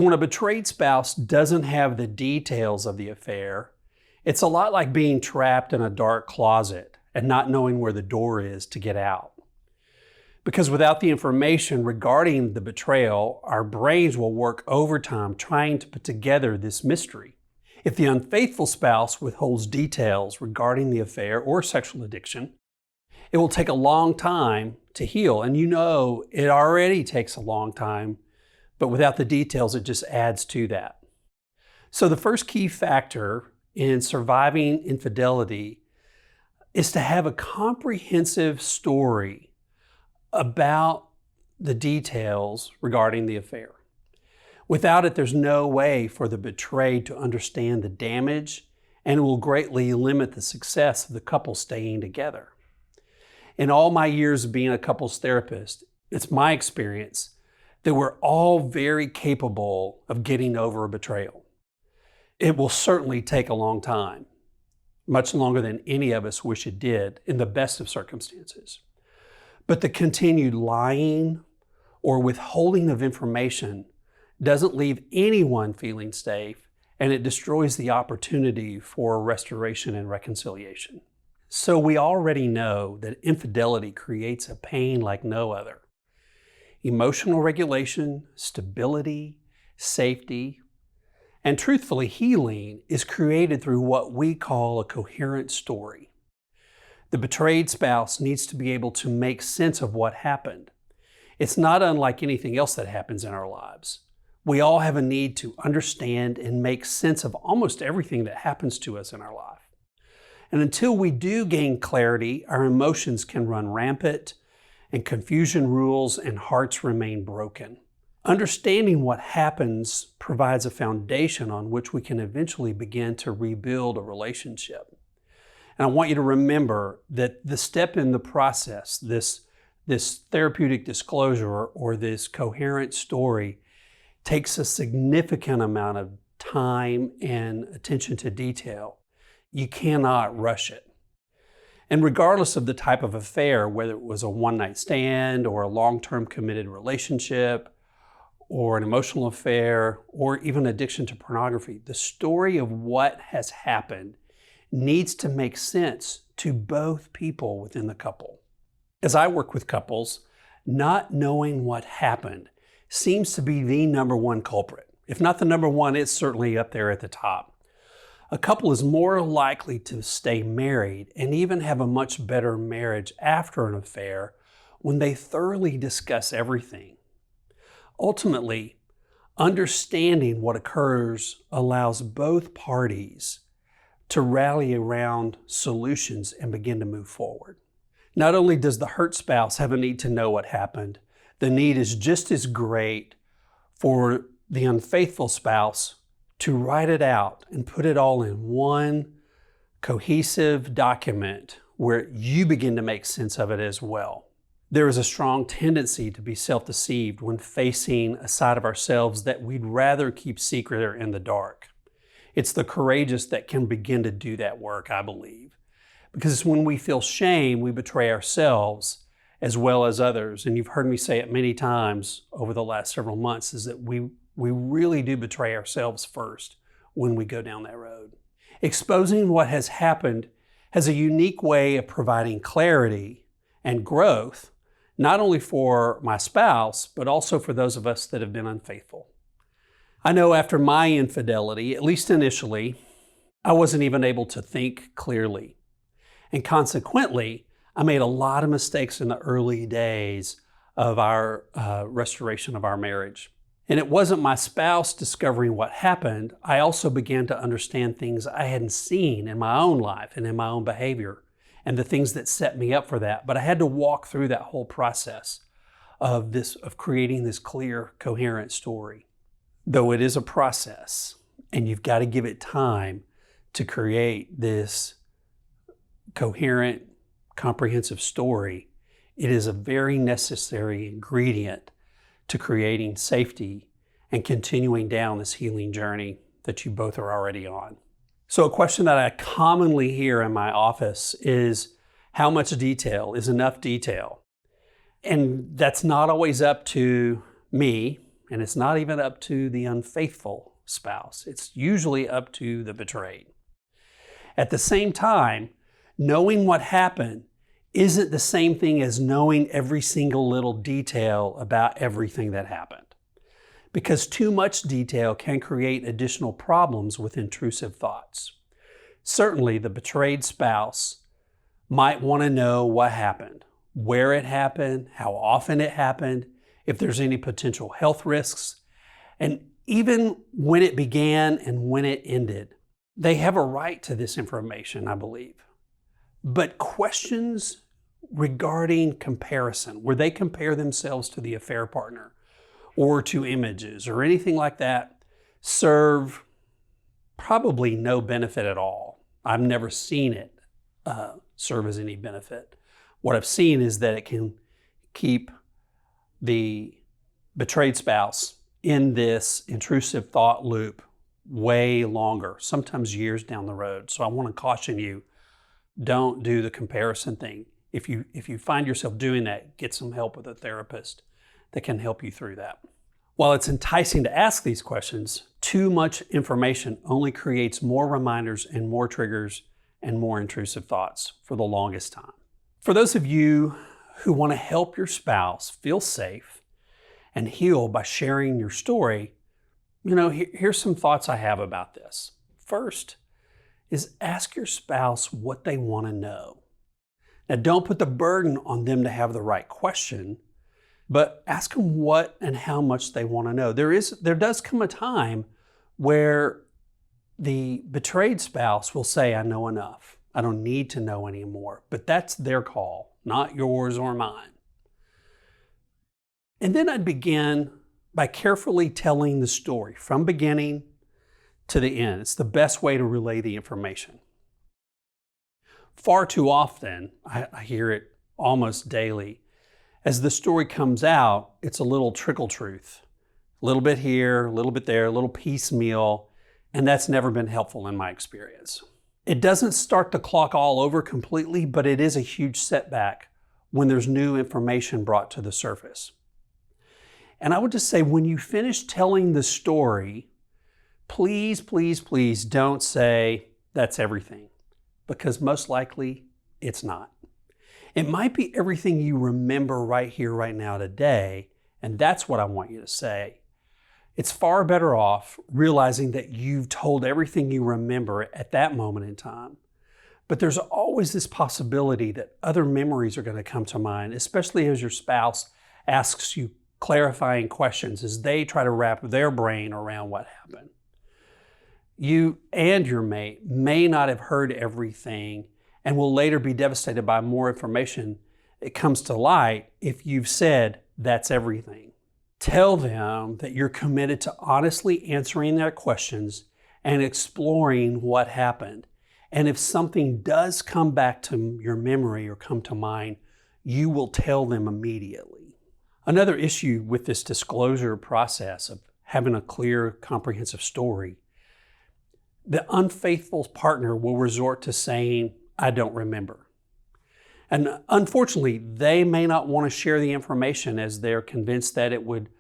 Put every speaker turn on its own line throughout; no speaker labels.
When a betrayed spouse doesn't have the details of the affair, it's a lot like being trapped in a dark closet and not knowing where the door is to get out. Because without the information regarding the betrayal, our brains will work overtime trying to put together this mystery. If the unfaithful spouse withholds details regarding the affair or sexual addiction, it will take a long time to heal. And you know it already takes a long time, but without the details, it just adds to that. So the first key factor in surviving infidelity is to have a comprehensive story about the details regarding the affair. Without it, there's no way for the betrayed to understand the damage, and it will greatly limit the success of the couple staying together. In all my years of being a couples therapist, it's my experience that we're all very capable of getting over a betrayal. It will certainly take a long time, much longer than any of us wish it did in the best of circumstances. But the continued lying or withholding of information doesn't leave anyone feeling safe, and it destroys the opportunity for restoration and reconciliation. So we already know that infidelity creates a pain like no other. Emotional regulation, stability, safety, and truthfully, healing is created through what we call a coherent story. The betrayed spouse needs to be able to make sense of what happened. It's not unlike anything else that happens in our lives. We all have a need to understand and make sense of almost everything that happens to us in our life. And until we do gain clarity, our emotions can run rampant, and confusion rules and hearts remain broken. Understanding what happens provides a foundation on which we can eventually begin to rebuild a relationship. And I want you to remember that the step in the process, this therapeutic disclosure or this coherent story, takes a significant amount of time and attention to detail. You cannot rush it. And regardless of the type of affair, whether it was a one-night stand or a long-term committed relationship or an emotional affair or even addiction to pornography, the story of what has happened needs to make sense to both people within the couple. As I work with couples, not knowing what happened seems to be the number one culprit. If not the number one, it's certainly up there at the top. A couple is more likely to stay married and even have a much better marriage after an affair when they thoroughly discuss everything. Ultimately, understanding what occurs allows both parties to rally around solutions and begin to move forward. Not only does the hurt spouse have a need to know what happened, the need is just as great for the unfaithful spouse to write it out and put it all in one cohesive document where you begin to make sense of it as well. There is a strong tendency to be self-deceived when facing a side of ourselves that we'd rather keep secret or in the dark. It's the courageous that can begin to do that work, I believe. Because it's when we feel shame, we betray ourselves as well as others. And you've heard me say it many times over the last several months, is that we really do betray ourselves first when we go down that road. Exposing what has happened has a unique way of providing clarity and growth, not only for my spouse, but also for those of us that have been unfaithful. I know after my infidelity, at least initially, I wasn't even able to think clearly. And consequently, I made a lot of mistakes in the early days of our restoration of our marriage. And it wasn't my spouse discovering what happened. I also began to understand things I hadn't seen in my own life and in my own behavior and the things that set me up for that. But I had to walk through that whole process of creating this clear, coherent story. Though it is a process, and you've got to give it time to create this coherent, comprehensive story, it is a very necessary ingredient to creating safety and continuing down this healing journey that you both are already on. So a question that I commonly hear in my office is, how much detail is enough detail? And that's not always up to me. And it's not even up to the unfaithful spouse. It's usually up to the betrayed. At the same time, knowing what happened isn't the same thing as knowing every single little detail about everything that happened. Because too much detail can create additional problems with intrusive thoughts. Certainly, the betrayed spouse might want to know what happened, where it happened, how often it happened, if there's any potential health risks, and even when it began and when it ended. They have a right to this information, I believe. But questions regarding comparison, where they compare themselves to the affair partner or to images or anything like that, serve probably no benefit at all. I've never seen it serve as any benefit. What I've seen is that it can keep the betrayed spouse in this intrusive thought loop way longer, sometimes years down the road. So I want to caution you, don't do the comparison thing. If you find yourself doing that, get some help with a therapist that can help you through that. While it's enticing to ask these questions, too much information only creates more reminders and more triggers and more intrusive thoughts for the longest time. For those of you who want to help your spouse feel safe and heal by sharing your story, here's some thoughts I have about this. First is ask your spouse what they want to know. Now, don't put the burden on them to have the right question, but ask them what and how much they want to know. There does come a time where the betrayed spouse will say, I know enough. I don't need to know anymore. But that's their call, not yours or mine. And then I'd begin by carefully telling the story from beginning to the end. It's the best way to relay the information. Far too often, I hear it almost daily, as the story comes out, it's a little trickle truth. A little bit here, a little bit there, a little piecemeal, and that's never been helpful in my experience. It doesn't start the clock all over completely, but it is a huge setback when there's new information brought to the surface. And I would just say, when you finish telling the story, please, please, please don't say that's everything, because most likely it's not. It might be everything you remember right here, right now, today, and that's what I want you to say. It's far better off realizing that you've told everything you remember at that moment in time. But there's always this possibility that other memories are going to come to mind, especially as your spouse asks you clarifying questions, as they try to wrap their brain around what happened. You and your mate may not have heard everything and will later be devastated by more information that comes to light if you've said that's everything. Tell them that you're committed to honestly answering their questions and exploring what happened. And if something does come back to your memory or come to mind, you will tell them immediately. Another issue with this disclosure process of having a clear, comprehensive story, the unfaithful partner will resort to saying, I don't remember. And unfortunately, they may not want to share the information as they're convinced that it would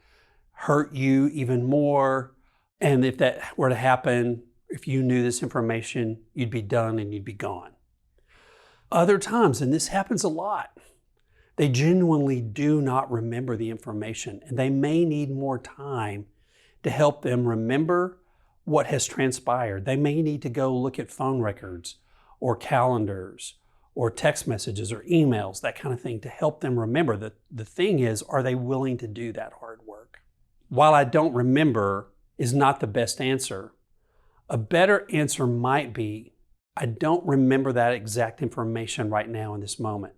hurt you even more. And if that were to happen, if you knew this information, you'd be done and you'd be gone. Other times, and this happens a lot, they genuinely do not remember the information, and they may need more time to help them remember what has transpired. They may need to go look at phone records or calendars or text messages or emails, that kind of thing, to help them remember. The thing is, are they willing to do that hard work? While I don't remember is not the best answer, a better answer might be, I don't remember that exact information right now in this moment,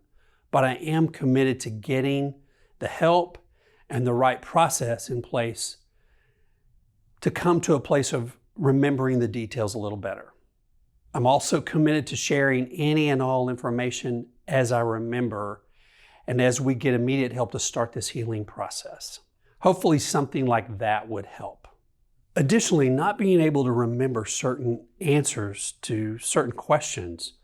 but I am committed to getting the help and the right process in place to come to a place of remembering the details a little better. I'm also committed to sharing any and all information as I remember and as we get immediate help to start this healing process. Hopefully something like that would help. Additionally, not being able to remember certain answers to certain questions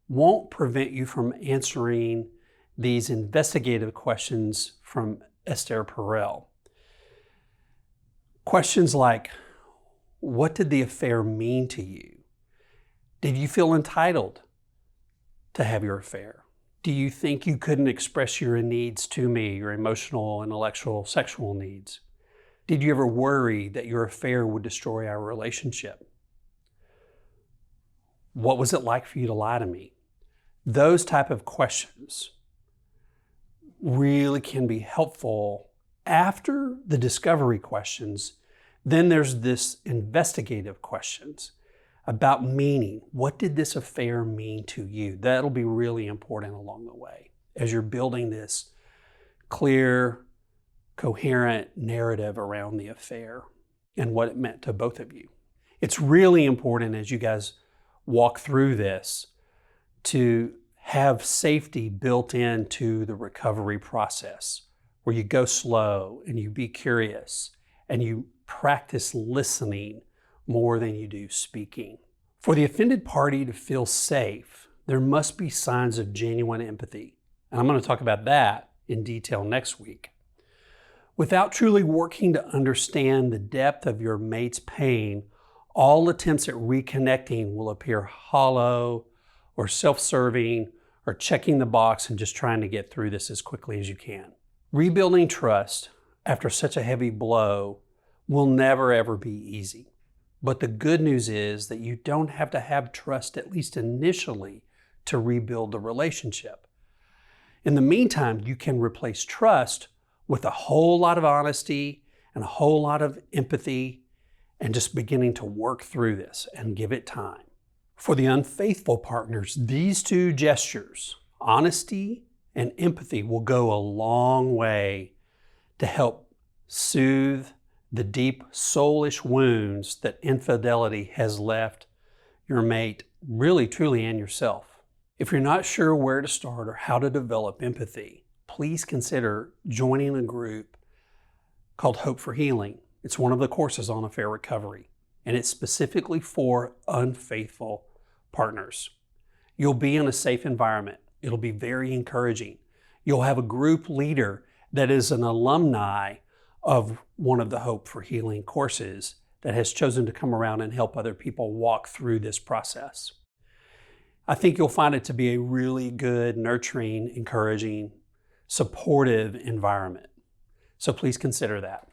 won't prevent you from answering these investigative questions from Esther Perel. Questions like, what did the affair mean to you? Did you feel entitled to have your affair? Do you think you couldn't express your needs to me, your emotional, intellectual, sexual needs? Did you ever worry that your affair would destroy our relationship? What was it like for you to lie to me? Those type of questions really can be helpful after the discovery questions. Then there's this investigative questions about meaning. What did this affair mean to you? That'll be really important along the way as you're building this clear, coherent narrative around the affair and what it meant to both of you. It's really important as you guys walk through this to have safety built into the recovery process, where you go slow and you be curious and you practice listening more than you do speaking. For the offended party to feel safe, there must be signs of genuine empathy. And I'm going to talk about that in detail next week. Without truly working to understand the depth of your mate's pain, all attempts at reconnecting will appear hollow or self-serving or checking the box and just trying to get through this as quickly as you can. Rebuilding trust after such a heavy blow will never ever be easy. But the good news is that you don't have to have trust, at least initially, to rebuild the relationship. In the meantime, you can replace trust with a whole lot of honesty and a whole lot of empathy and just beginning to work through this and give it time. For the unfaithful partners, these two gestures, honesty and empathy, will go a long way to help soothe the deep soulish wounds that infidelity has left your mate, really, truly, and yourself. If you're not sure where to start or how to develop empathy, please consider joining a group called Hope for Healing. It's one of the courses on affair recovery, and it's specifically for unfaithful partners. You'll be in a safe environment. It'll be very encouraging. You'll have a group leader that is an alumni of one of the Hope for Healing courses that has chosen to come around and help other people walk through this process. I think you'll find it to be a really good, nurturing, encouraging, supportive environment. So please consider that.